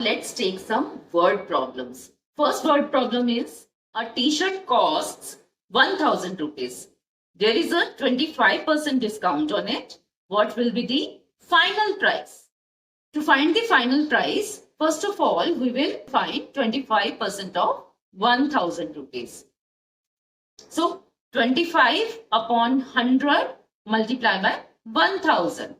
Let's take some word problems. First word problem is a t-shirt costs 1000 rupees. There is a 25% discount on it. What will be the final price? To find the final price, first of all, we will find 25% of 1000 rupees. So 25 upon 100 multiplied by 1000.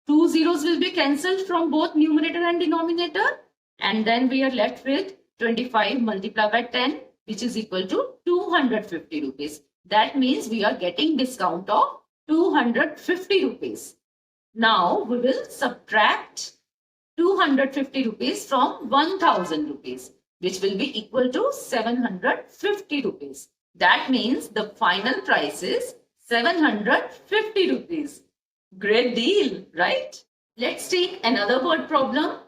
Two zeros will be cancelled from both numerator and denominator. And then we are left with 25 multiplied by 10, which is equal to 250 rupees. That means we are getting discount of 250 rupees. Now we will subtract 250 rupees from 1000 rupees, which will be equal to 750 rupees. That means the final price is 750 rupees. Great deal, right? Let's take another word problem.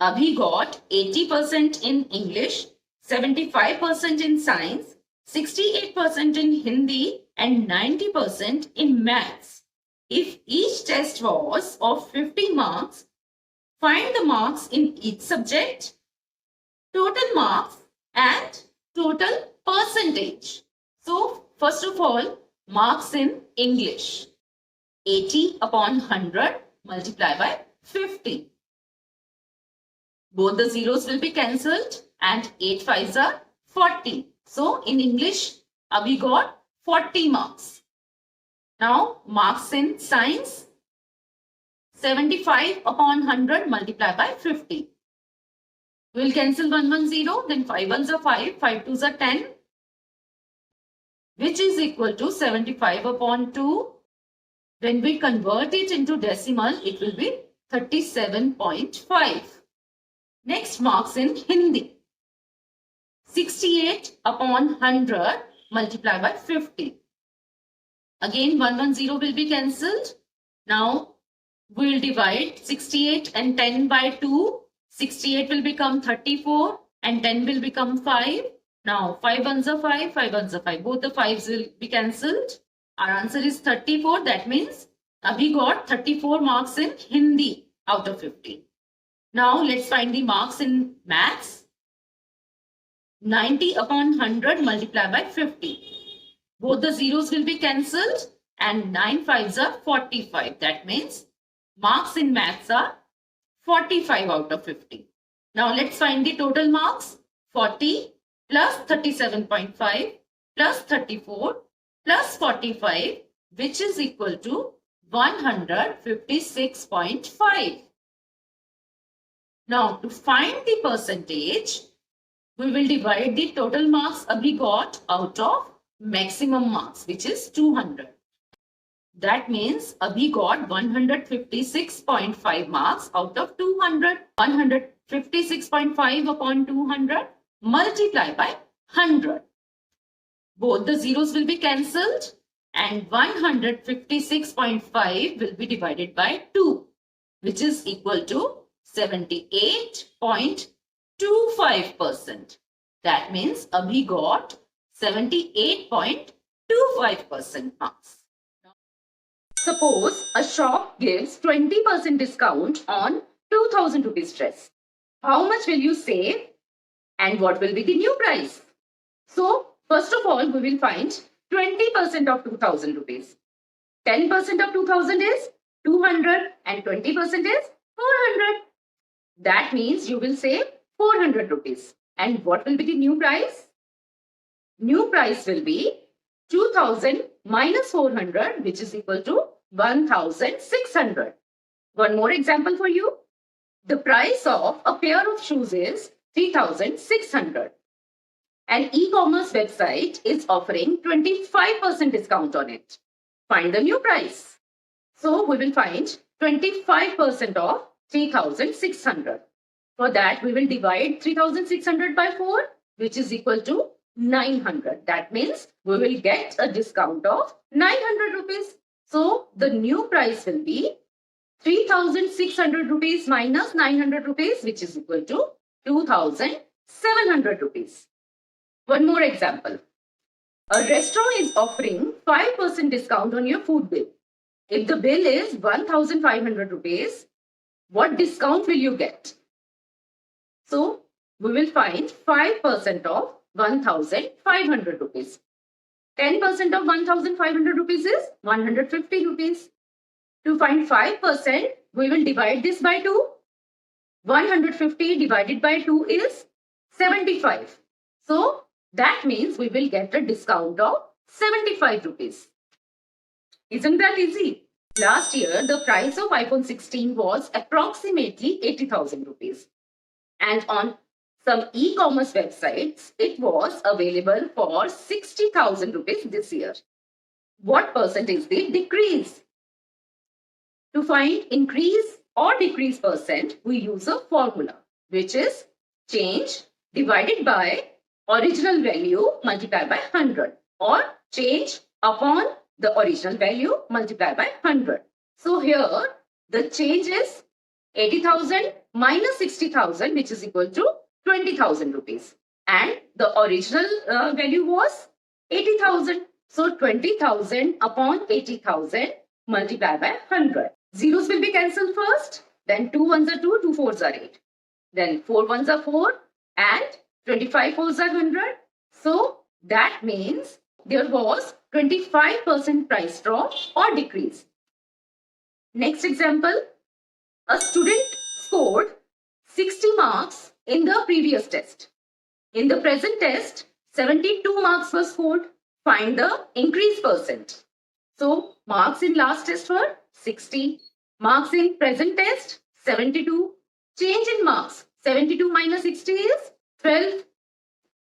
Abhi got 80% in English, 75% in science, 68% in Hindi and 90% in maths. If each test was of 50 marks, find the marks in each subject, total marks and total percentage. So, first of all, marks in English. 80 upon 100 multiplied by 50. Both the zeros will be cancelled and 8 5s are 40. So in English, Abhi got 40 marks. Now marks in science, 75 upon 100 multiplied by 50. We will cancel 1 1 0, then 5 1s are 5, 5 2s are 10, which is equal to 75 upon 2. When we convert it into decimal, it will be 37.5. Next, marks in Hindi. 68 upon 100 multiplied by 50. Again, 110 will be cancelled. Now, we will divide 68 and 10 by 2. 68 will become 34 and 10 will become 5. Now, 5 1s are 5, 5 1s are 5. Both the 5s will be cancelled. Our answer is 34. That means Abhi got 34 marks in Hindi out of 50. Now let's find the marks in maths. 90 upon 100 multiplied by 50. Both the zeros will be cancelled and 9 5s are 45. That means marks in maths are 45 out of 50. Now let's find the total marks. 40 plus 37.5 plus 34 plus 45, which is equal to 156.5. Now, to find the percentage, we will divide the total marks Abhi got out of maximum marks, which is 200. That means Abhi got 156.5 marks out of 200. 156.5 upon 200 multiplied by 100. Both the zeros will be cancelled and 156.5 will be divided by 2, which is equal to 78.25%. That means Abhi got 78.25% marks. Suppose a shop gives 20% discount on 2000 rupees dress. How much will you save and what will be the new price? So, first of all, we will find 20% of 2000 rupees. 10% of 2000 is 200 and 20% is 400. That means you will save 400 rupees. And what will be the new price? New price will be 2000 minus 400, which is equal to 1600. One more example for you. The price of a pair of shoes is 3600. An e-commerce website is offering 25% discount on it. Find the new price. So we will find 25% of 3600. For that, we will divide 3600 by 4, which is equal to 900. That means we will get a discount of 900 rupees. So the new price will be 3600 rupees minus 900 rupees, which is equal to 2700 rupees. One more example. A restaurant is offering 5% discount on your food bill. If the bill is 1500 rupees, what discount will you get? we will find 5% of 1,500 rupees. 10% of 1,500 rupees is 150 rupees. To find 5%, we will divide this by 2. 150 divided by 2 is 75. So that means we will get a discount of 75 rupees. Isn't that easy? Last year, the price of iPhone 16 was approximately 80,000 rupees. And on some e-commerce websites, it was available for 60,000 rupees this year. What percent is the decrease? To find increase or decrease percent, we use a formula, which is change divided by original value multiplied by 100, or change upon the original value multiplied by 100. So here the change is 80,000 minus 60,000, which is equal to 20,000 rupees. And the original value was 80,000. So 20,000 upon 80,000 multiplied by 100. Zeros will be cancelled first. Then 2 ones are 2, 2 fours are 8. Then 4 ones are 4 and 25 fours are 100. So that means there was 25% price drop or decrease. Next example, a student scored 60 marks in the previous test. In the present test, 72 marks were scored. Find the increase percent. So marks in last test were 60. Marks in present test 72. Change in marks 72 minus 60 is 12.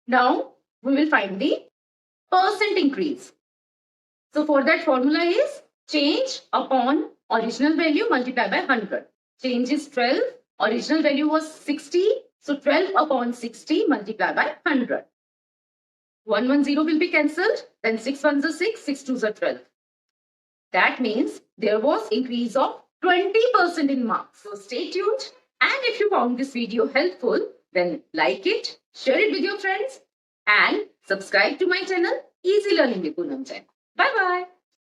Now we will find the percent increase. So for that formula is change upon original value multiplied by 100. Change is 12. Original value was 60. So 12 upon 60 multiplied by 100. 110 will be cancelled. Then 6 ones are 6. 6 twos are 12. That means there was increase of 20% in marks. So stay tuned. And if you found this video helpful, then like it, share it with your friends, and subscribe to my channel, Easy Learning with Punam Jain. Bye-bye.